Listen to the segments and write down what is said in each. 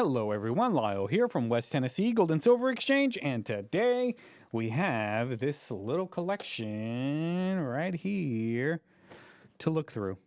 Hello everyone, Lyle here from West Tennessee Gold and Silver Exchange, and today we have this little collection right here to look through.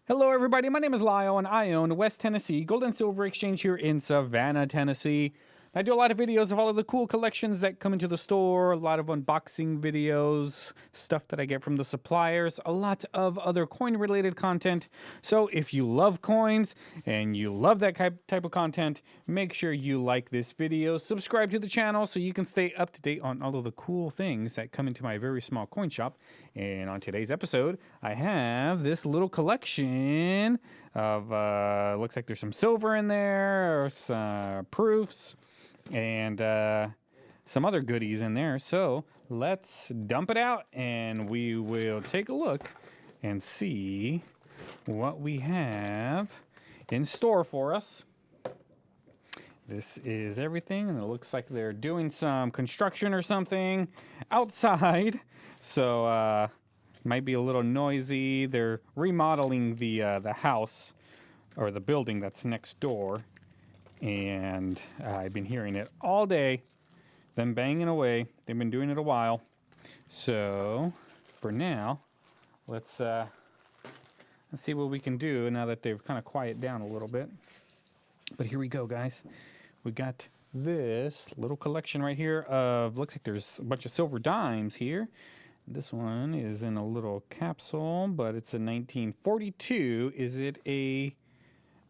Hello everybody, my name is Lyle and I own West Tennessee Gold and Silver Exchange here in Savannah, Tennessee. I do a lot of videos of all of the cool collections that come into the store, a lot of unboxing videos, stuff that I get from the suppliers, a lot of other coin related content. So if you love coins and you love that type of content, make sure you like this video, subscribe to the channel so you can stay up to date on all of the cool things that come into my very small coin shop. And on today's episode, I have this little collection of, looks like there's some silver in there, some proofs, and some other goodies in there. So let's dump it out and we will take a look and see what we have in store for us. This is everything, and it looks like they're doing some construction or something outside. So might be a little noisy. They're remodeling the house or the building that's next door. And I've been hearing it all day, them banging away. They've been doing it a while. So for now, let's see what we can do now that they've kind of quieted down a little bit. But here we go, guys. We got this little collection right here of, looks like there's a bunch of silver dimes here. This one is in a little capsule, but it's a 1942. Is it a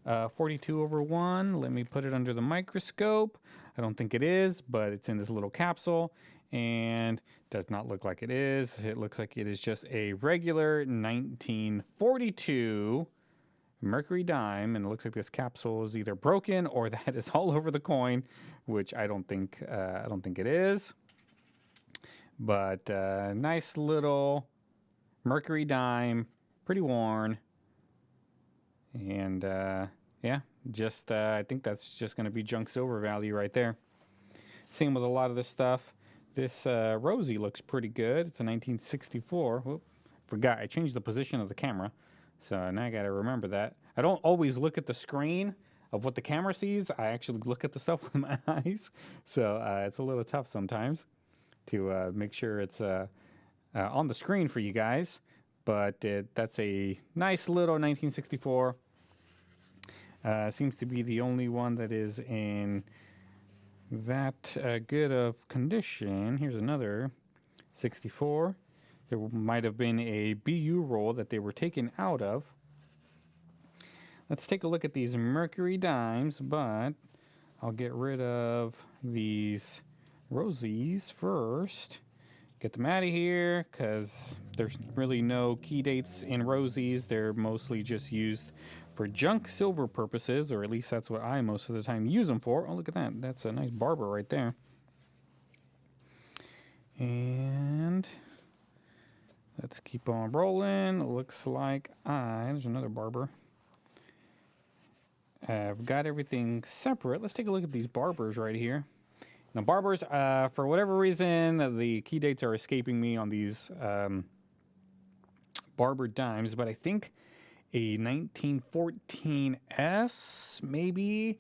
42/1? Let me put it under the microscope. I don't think it is, but it's in this little capsule and does not look like it is. It looks like it is just a regular 1942 Mercury dime, and it looks like this capsule is either broken or that is all over the coin, which I don't think it is. But nice little Mercury dime, pretty worn. And yeah, just I think that's just going to be junk silver value right there. Same with a lot of this stuff. This Rosie looks pretty good. It's a 1964. Whoop, forgot I changed the position of the camera, so now I got to remember that. I don't always look at the screen of what the camera sees. I actually look at the stuff with my eyes, so it's a little tough sometimes to make sure it's on the screen for you guys. But that's a nice little 1964. Seems to be the only one that is in that good of condition. Here's another 64. There might have been a BU roll that they were taken out of. Let's take a look at these Mercury dimes, but I'll get rid of these Rosies first. Get them out of here because there's really no key dates in Rosies. They're mostly just used for junk silver purposes, or at least that's what I most of the time use them for. Oh, look at that. That's a nice Barber right there. And let's keep on rolling. It looks like there's another Barber. I've got everything separate. Let's take a look at these Barbers right here. Now, Barbers, for whatever reason, the key dates are escaping me on these Barber dimes, but I think a 1914S maybe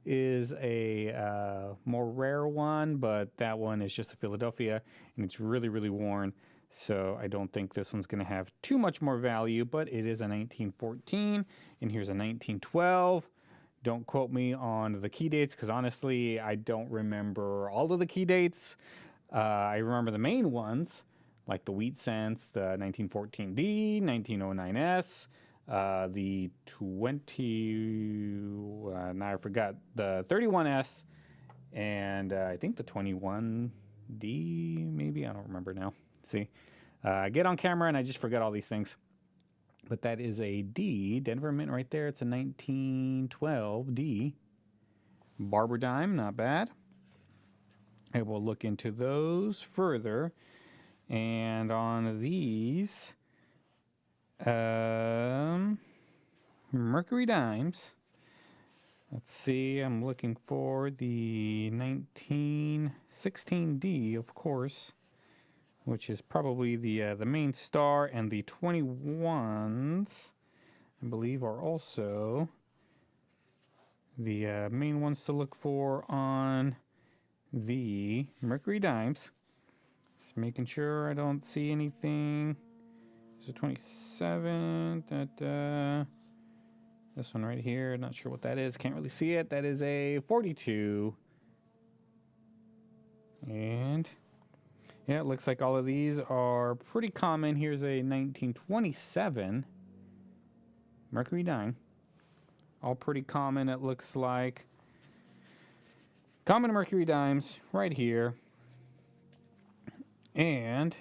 is a more rare one, but that one is just a Philadelphia, and it's really, really worn. So I don't think this one's going to have too much more value, but it is a 1914, and here's a 1912. Don't quote me on the key dates because honestly, I don't remember all of the key dates. I remember the main ones, like the Wheat Cents, the 1914D, 1909S, the 20, now I forgot, the 31S, and I think the 21D, maybe, I don't remember now. See, I get on camera and I just forget all these things. But that is a D, Denver Mint right there. It's a 1912 D. Barber dime, not bad. I will look into those further. And on these Mercury dimes, Let's see, I'm looking for the 1916D, of course, which is probably the main star, and the 21s, I believe, are also the main ones to look for on the Mercury dimes. Just making sure I don't see anything. There's a 27. This one right here, not sure what that is. Can't really see it. That is a 42. And yeah, it looks like all of these are pretty common. Here's a 1927 Mercury dime. All pretty common, it looks like. Common Mercury dimes right here. And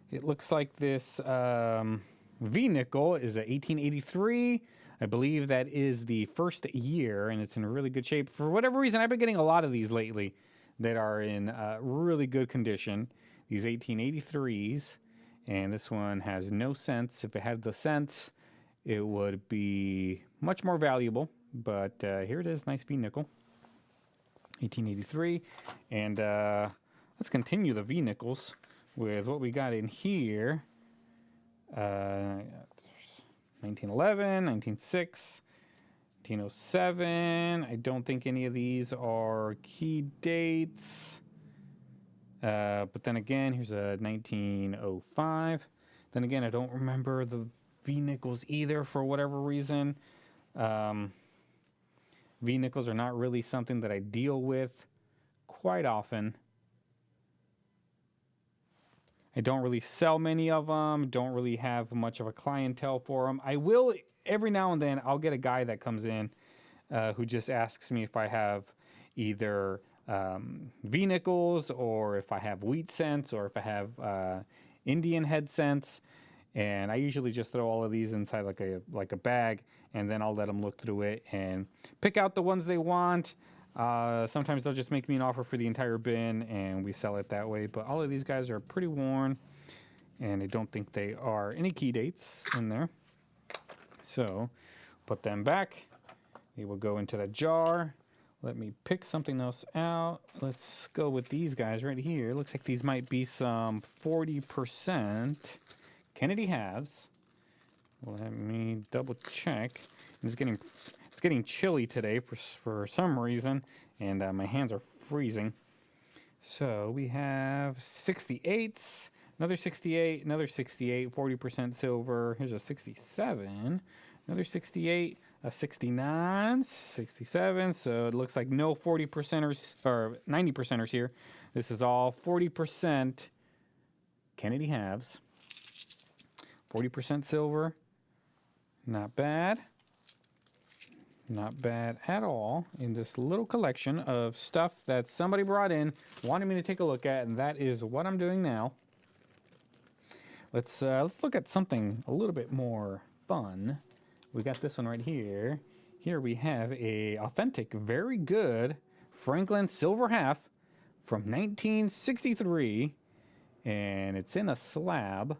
it looks like this V nickel is a 1883. I believe that is the first year, and it's in really good shape. For whatever reason, I've been getting a lot of these lately that are in really good condition. These 1883s, and this one has no cents. If it had the cents, it would be much more valuable. But here it is, nice V nickel, 1883. And let's continue the V nickels with what we got in here. 1911, 1906, 1907. I don't think any of these are key dates. But then again, here's a 1905. Then again, I don't remember the V nickels either for whatever reason. V nickels are not really something that I deal with quite often. I don't really sell many of them. Don't really have much of a clientele for them. I will, every now and then, I'll get a guy that comes in who just asks me if I have either V nickels, or if I have wheat cents, or if I have Indian head cents. And I usually just throw all of these inside like a bag, and then I'll let them look through it and pick out the ones they want. Sometimes they'll just make me an offer for the entire bin, and we sell it that way. But all of these guys are pretty worn, and I don't think they are any key dates in there. So put them back. They will go into the jar. Let me pick something else out. Let's go with these guys right here. Looks like these might be some 40% Kennedy halves. Let me double check. It's getting chilly today for some reason, and my hands are freezing. So we have 68s, another 68, another 68, 40% silver. Here's a 67, another 68, a 69, 67. So it looks like no 40%ers or 90%ers here. This is all 40% Kennedy halves. 40% silver. Not bad. Not bad at all in this little collection of stuff that somebody brought in, wanted me to take a look at, and that is what I'm doing now. Let's look at something a little bit more fun. We got this one right here. Here we have a authentic, very good Franklin silver half from 1963, and it's in a slab,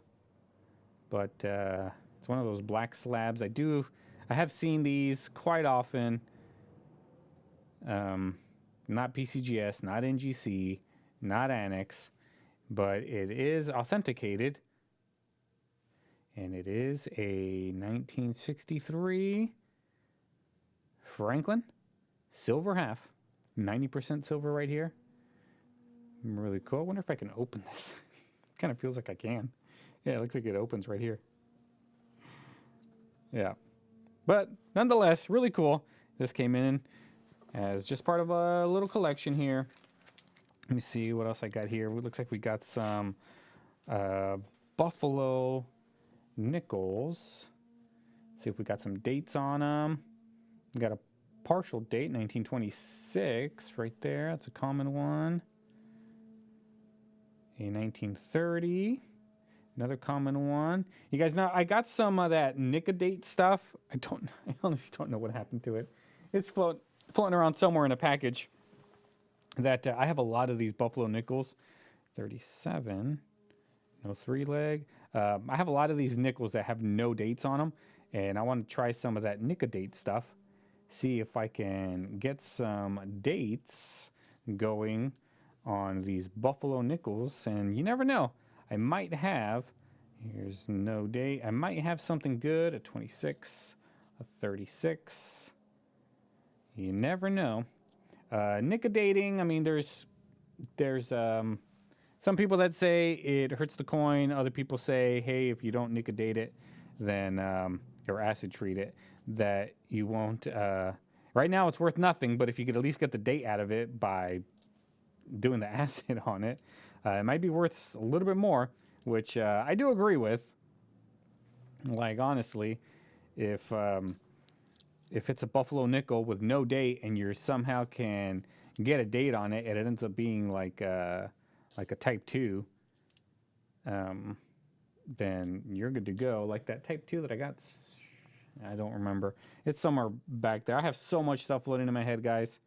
but it's one of those black slabs. I have seen these quite often. Not PCGS, not NGC, not Annex, but it is authenticated. And it is a 1963 Franklin silver half. 90% silver right here. Really cool. I wonder if I can open this. Kind of feels like I can. Yeah, it looks like it opens right here. Yeah. But nonetheless, really cool. This came in as just part of a little collection here. Let me see what else I got here. It looks like we got some Buffalo nickels. Let's see if we got some dates on them. We got a partial date, 1926, right there. That's a common one. A 1930. Another common one. You guys know, I got some of that Nicodate stuff. I honestly don't know what happened to it. It's floating around somewhere in a package. That I have a lot of these Buffalo nickels. 37. No 3-leg. I have a lot of these nickels that have no dates on them. And I want to try some of that Nicodate stuff. see if I can get some dates going on these Buffalo nickels. And you never know, I might have, here's no date, I might have something good, a 26, a 36. You never know. Nickel dating, I mean, there's some people that say it hurts the coin. Other people say, hey, if you don't nicodate it, then or acid treat it, that you won't. Right now, it's worth nothing, but if you could at least get the date out of it by doing the acid on it, it might be worth a little bit more, which I do agree with. Like honestly, if it's a Buffalo nickel with no date and you somehow can get a date on it, and it ends up being like a type 2, then you're good to go. Like that type 2 that I got, I don't remember. It's somewhere back there. I have so much stuff floating in my head, guys.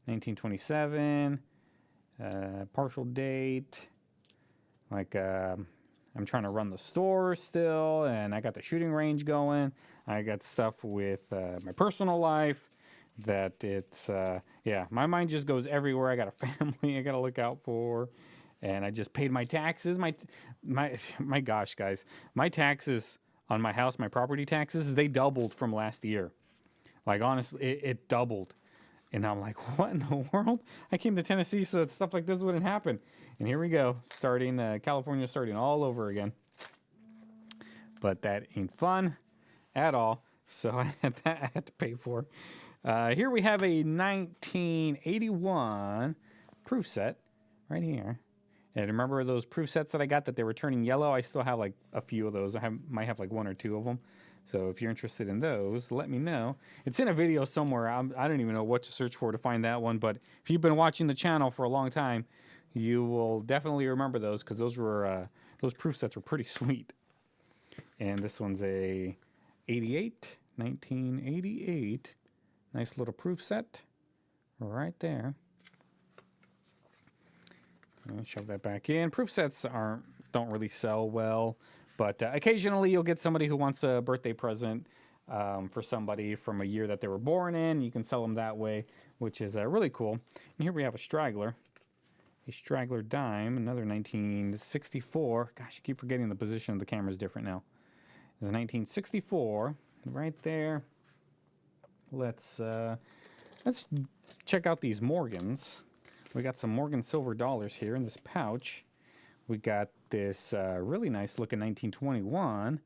1927, partial date. Like, I'm trying to run the store still, and I got the shooting range going. I got stuff with my personal life that it's, yeah, my mind just goes everywhere. I got a family I got to look out for. And I just paid my taxes. My gosh, guys, my taxes on my house, my property taxes, they doubled from last year. Like honestly, it doubled, and I'm like, what in the world? I came to Tennessee so that stuff like this wouldn't happen, and here we go, starting California, starting all over again. But that ain't fun at all. So I had to pay for. Here we have a 1981 proof set right here. And remember those proof sets that I got that they were turning yellow? I still have like a few of those. Might have like 1 or 2 of them. So if you're interested in those, let me know. It's in a video somewhere. I don't even know what to search for to find that one. But if you've been watching the channel for a long time, you will definitely remember those, because those proof sets were pretty sweet. And this one's a 1988. Nice little proof set right there. Shove that back in. Proof sets don't really sell well, but occasionally you'll get somebody who wants a birthday present for somebody from a year that they were born in. You can sell them that way, which is really cool. And here we have a straggler dime, another 1964. Gosh, I keep forgetting the position of the camera is different now. It's 1964 right there. Let's check out these Morgans. We got some Morgan silver dollars here in this pouch. We got this really nice looking 1921,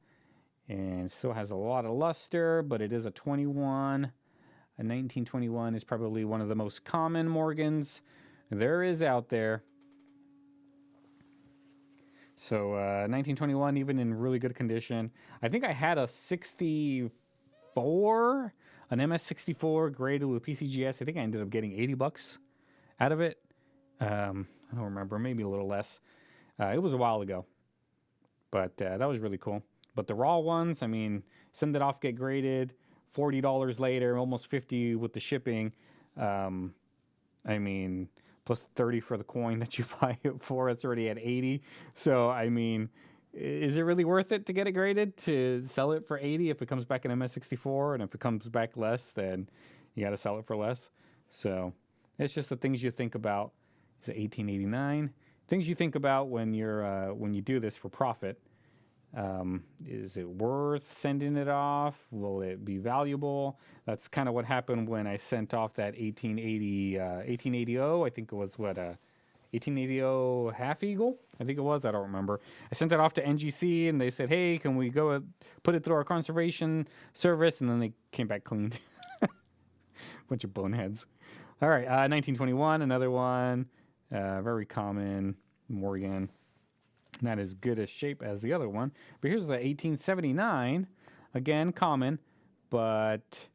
and still has a lot of luster, but it is a 21. A 1921 is probably one of the most common Morgans there is out there. So 1921, even in really good condition. I think I had a 64, an MS64 graded with PCGS. I think I ended up getting $80 out of it. I don't remember, maybe a little less. It was a while ago, but that was really cool. But the raw ones, I mean, send it off, get graded, $40 later, almost $50 with the shipping. I mean, plus 30 for the coin that you buy it for. It's already at 80. So, I mean, is it really worth it to get it graded to sell it for 80 if it comes back in MS64? And if it comes back less, then you got to sell it for less. So it's just the things you think about. Is it 1889? Things you think about when you do this for profit. Is it worth sending it off? Will it be valuable? That's kind of what happened when I sent off that 1880, I think it was 1880 half eagle? I think it was, I don't remember. I sent it off to NGC and they said, hey, can we go put it through our conservation service? And then they came back clean. Bunch of boneheads. All right, 1921, another one. Very common Morgan. Not as good a shape as the other one. But here's the 1879. Again, common, but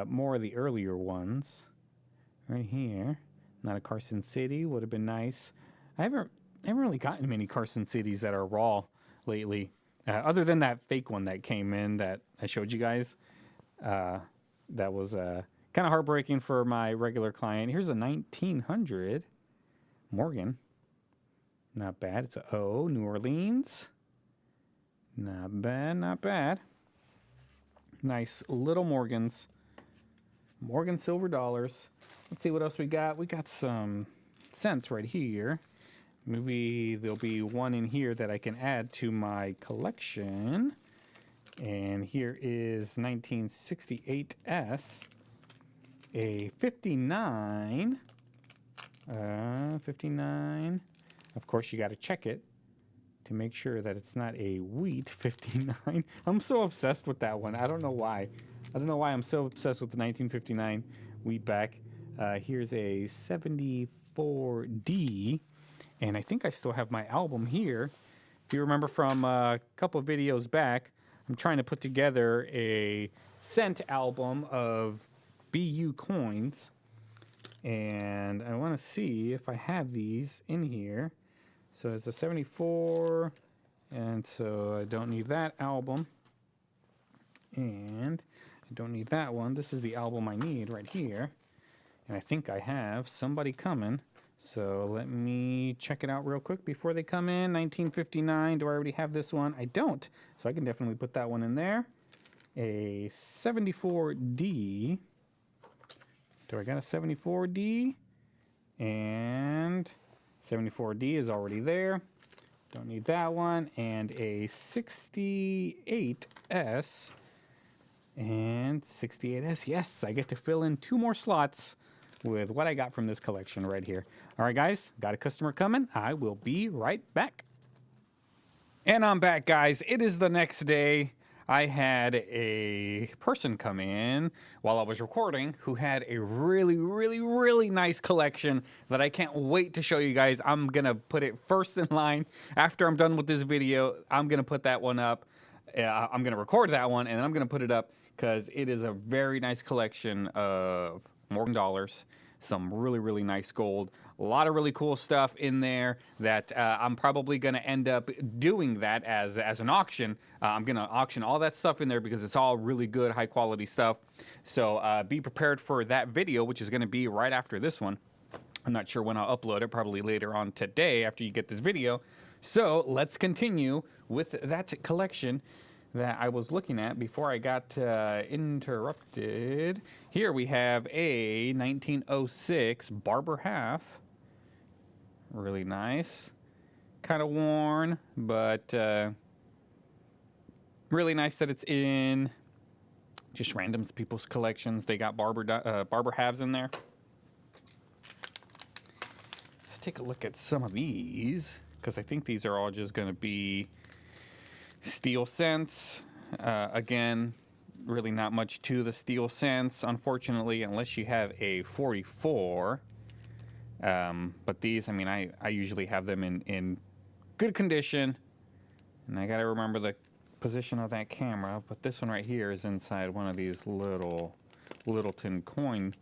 more of the earlier ones. Right here. Not a Carson City. Would have been nice. I haven't really gotten many Carson Cities that are raw lately. Other than that fake one that came in that I showed you guys. That was kind of heartbreaking for my regular client. Here's a 1900 Morgan. Not bad. It's a O, New Orleans. Not bad, not bad. Nice little Morgans. Morgan silver dollars. Let's see what else we got. We got some cents right here. Maybe there'll be one in here that I can add to my collection. And here is 1968S, a 59. 59. Of course, you got to check it to make sure that it's not a wheat 59. I'm so obsessed with that one. I don't know why. I don't know why I'm so obsessed with the 1959 wheatback. Here's a 74D. And I think I still have my album here. If you remember from a couple of videos back, I'm trying to put together a cent album of BU coins. And I want to see if I have these in here. So it's a 74, and so I don't need that album. And I don't need that one. This is the album I need right here. And I think I have somebody coming. So let me check it out real quick before they come in. 1959, do I already have this one? I don't. So I can definitely put that one in there. A 74D. Do I got a 74D? And 74D is already there. Don't need that one. And a 68S. And 68S, yes, I get to fill in 2 more slots with what I got from this collection right here. All right, guys, got a customer coming. I will be right back. And I'm back, guys. It is the next day. I had a person come in while I was recording who had a really nice collection that I can't wait to show you guys. I'm going to put it first in line. After I'm done with this video, I'm going to put that one up. I'm going to record that one, and then I'm going to put it up because it is a very nice collection of Morgan dollars, some really nice gold, a lot of really cool stuff in there that I'm probably going to end up doing that as an auction. I'm going to auction all that stuff in there because it's all really good, high quality stuff. So be prepared for that video, which is going to be right after this one. I'm not sure when I'll upload it, probably later on today after you get this video. So let's continue with that collection that I was looking at before I got interrupted. Here we have a 1906 Barber half. Really nice. Kind of worn, but really nice that it's in just random people's collections. They got Barber halves in there. Let's take a look at some of these, because I think these are all just going to be steel cents. Again, really not much to the steel cents, unfortunately, unless you have a 44. But these, I mean, I usually have them in good condition. And I got to remember the position of that camera. But this one right here is inside one of these Littleton coin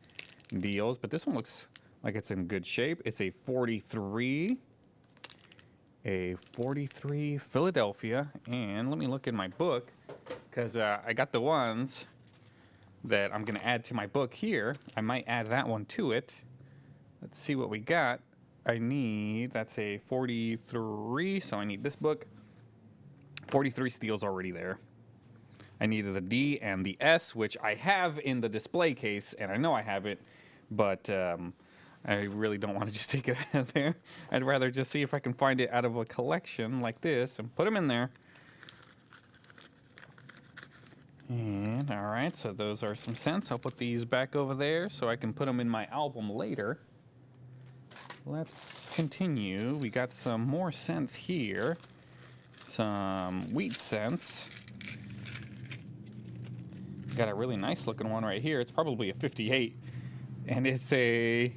deals. But this one looks like it's in good shape. It's a 43. A 43 Philadelphia. And let me look in my book, because I got the ones that I'm going to add to my book here. I might add that one to it. Let's see what we got. That's a 43, so I need this book. 43 steel's already there. I needed the D and the S, which I have in the display case, and I know I have it, but I really don't want to just take it out of there. I'd rather just see if I can find it out of a collection like this and put them in there. And all right, so those are some cents. I'll put these back over there so I can put them in my album later. Let's continue. We got some more cents here. Some wheat cents. Got a really nice looking one right here. It's probably a 58. And it's a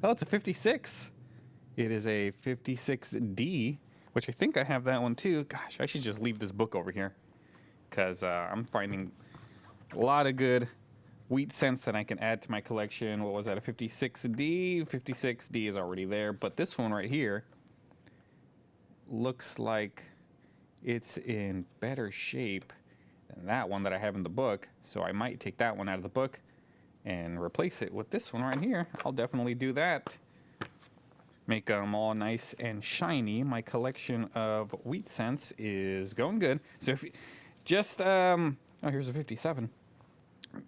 56. It is a 56D, which I think I have that one too. Gosh, I should just leave this book over here, because I'm finding a lot of good wheat cents that I can add to my collection. What was that, a 56D? 56D is already there, but this one right here looks like it's in better shape than that one that I have in the book. So I might take that one out of the book and replace it with this one right here. I'll definitely do that. Make them all nice and shiny. My collection of wheat cents is going good. So if you just, oh, here's a 57.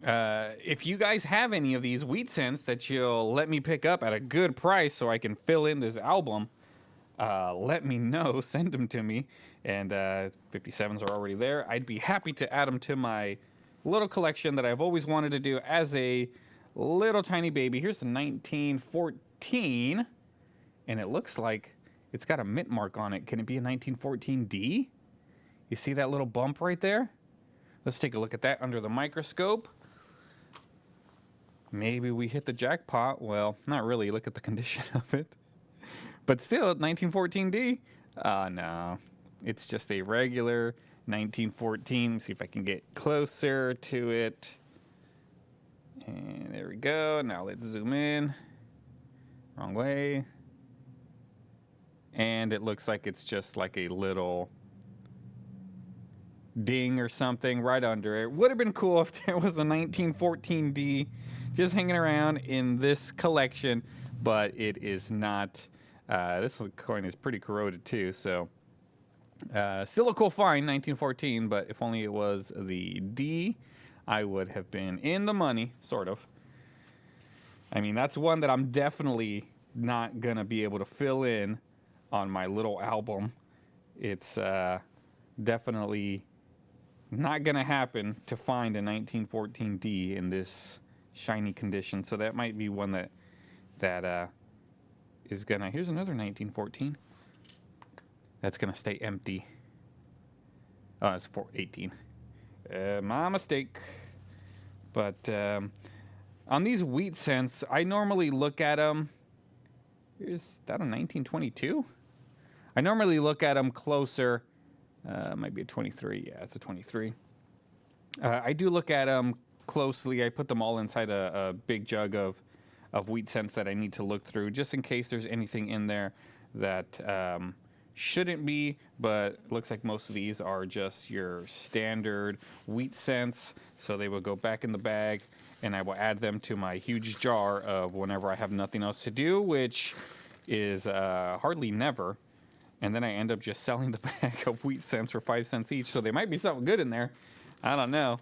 If you guys have any of these wheat cents that you'll let me pick up at a good price so I can fill in this album, let me know. Send them to me. And 57s are already there. I'd be happy to add them to my little collection that I've always wanted to do as a little tiny baby. Here's the 1914, and it looks like it's got a mint mark on it. Can it be a 1914D? You see that little bump right there? Let's take a look at that under the microscope. Maybe we hit the jackpot. Well, not really. Look at the condition of it. But still, 1914D. No. It's just a regular 1914. See if I can get closer to it. And there we go. Now let's zoom in. Wrong way. And it looks like it's just like a little ding or something right under it. Would have been cool if there was a 1914D just hanging around in this collection, but it is not. This coin is pretty corroded too, so still a cool find, 1914, but if only it was the D, I would have been in the money, sort of. I mean, that's one that I'm definitely not gonna be able to fill in on my little album. It's definitely not gonna happen to find a 1914D in this shiny condition, so that might be one that is gonna. Here's another 1914. That's gonna stay empty. Oh, it's 418. My mistake. But on these wheat cents, I normally look at them. Is that a 1922? I normally look at them closer. Might be a 23. Yeah, it's a 23. I do look at them closely. I put them all inside a big jug of wheat cents that I need to look through, just in case there's anything in there that shouldn't be. But it looks like most of these are just your standard wheat cents, so they will go back in the bag, and I will add them to my huge jar of whenever I have nothing else to do, which is hardly never. And then I end up just selling the bag of wheat cents for 5 cents each. So there might be something good in there. I don't know.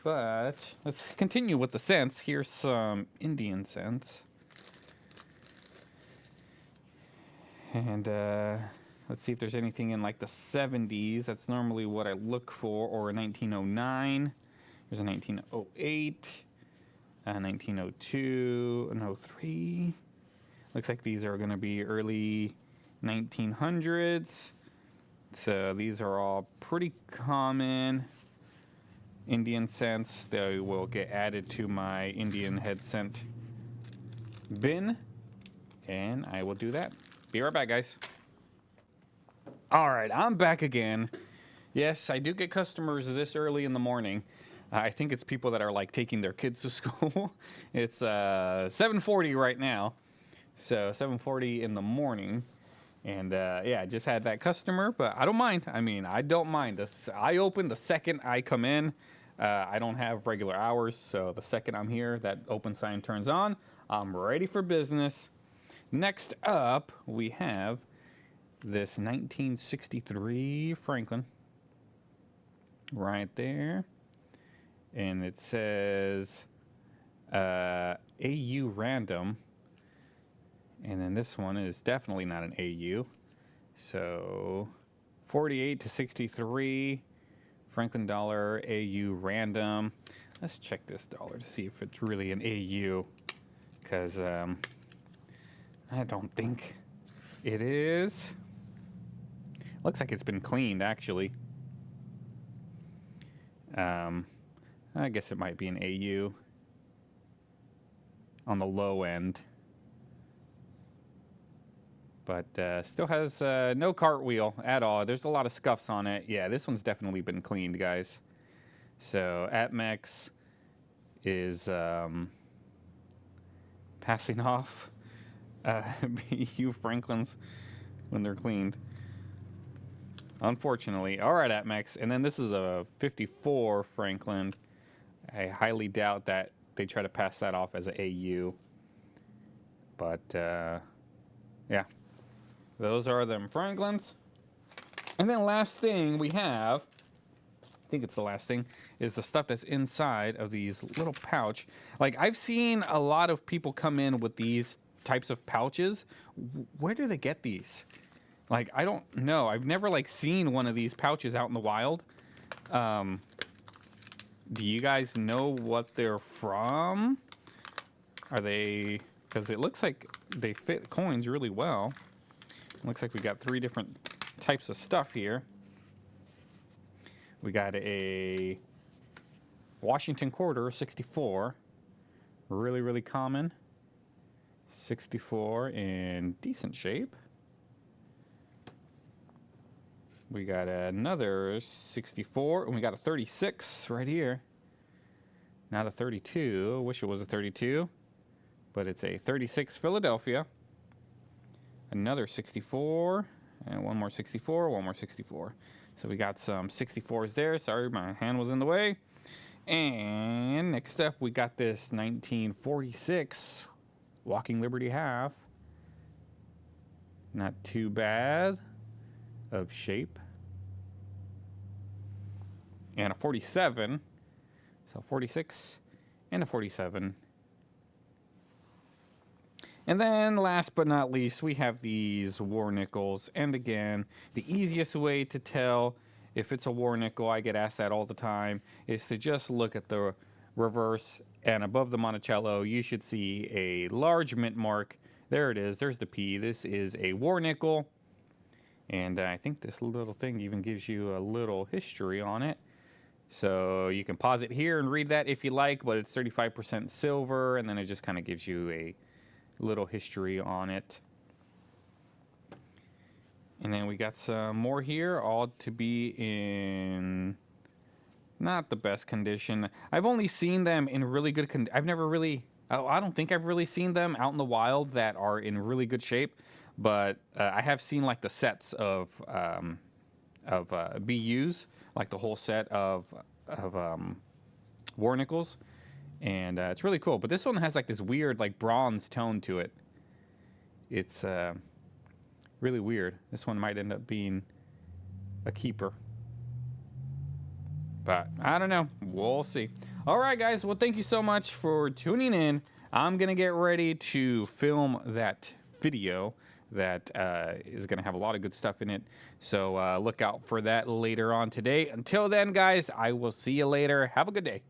But let's continue with the cents. Here's some Indian cents. And let's see if there's anything in like the 70s. That's normally what I look for. Or a 1909. There's a 1908. A 1902. An 03. Looks like these are going to be early 1900s. So these are all pretty common Indian cents. They will get added to my Indian head cent bin. And I will do that. Be right back, guys. All right, I'm back again. Yes, I do get customers this early in the morning. I think it's people that are like taking their kids to school. It's 7:40 right now. So 7:40 in the morning, and yeah, I just had that customer, but I don't mind. I mean, I don't mind. I open the second I come in. I don't have regular hours, so the second I'm here, that open sign turns on. I'm ready for business. Next up, we have this 1963 Franklin right there, and it says AU random. And then this one is definitely not an AU. So 48 to 63 Franklin dollar AU random. Let's check this dollar to see if it's really an AU, because I don't think it is. Looks like it's been cleaned, actually. I guess it might be an AU on the low end. But still has no cartwheel at all. There's a lot of scuffs on it. Yeah, this one's definitely been cleaned, guys. So Atmex is passing off BU Franklins when they're cleaned, unfortunately. All right, Atmex. And then this is a 54 Franklin. I highly doubt that they try to pass that off as an AU. But yeah. Those are them Franklins. And then last thing we have think it's the last thing, is the stuff that's inside of these little pouch. Like, I've seen a lot of people come in with these types of pouches. Where do they get these? Like, I don't know. I've never, like, seen one of these pouches out in the wild. Do you guys know what they're from? Are they... Because it looks like they fit coins really well. Looks like we got 3 different types of stuff here. We got a Washington quarter, 64. Really, really common. 64 in decent shape. We got another 64, and we got a 36 right here. Not a 32. I wish it was a 32, but it's a 36 Philadelphia. Another 64, and one more 64, one more 64. So we got some 64s there. Sorry, my hand was in the way. And next up, we got this 1946 Walking Liberty half. Not too bad of shape. And a 47. So 46 and a 47. And then last but not least, we have these war nickels. And again, the easiest way to tell if it's a war nickel, I get asked that all the time, is to just look at the reverse, and above the Monticello, you should see a large mint mark. There it is. There's the P. This is a war nickel. And I think this little thing even gives you a little history on it. So you can pause it here and read that if you like, but it's 35% silver, and then it just kind of gives you a little history on it. And then we got some more here, all to be in not the best condition. I've only seen them in really good condition. I've never really, I don't think I've really seen them out in the wild that are in really good shape, but I have seen like the sets of BUs, like the whole set of war nickels, and it's really cool. But this one has like this weird like bronze tone to it. It's really weird. This one might end up being a keeper, but I don't know. We'll see. All right, guys. Well, thank you so much for tuning in. I'm gonna get ready to film that video that is gonna have a lot of good stuff in it. So look out for that later on today. Until then, guys, I will see you later. Have a good day.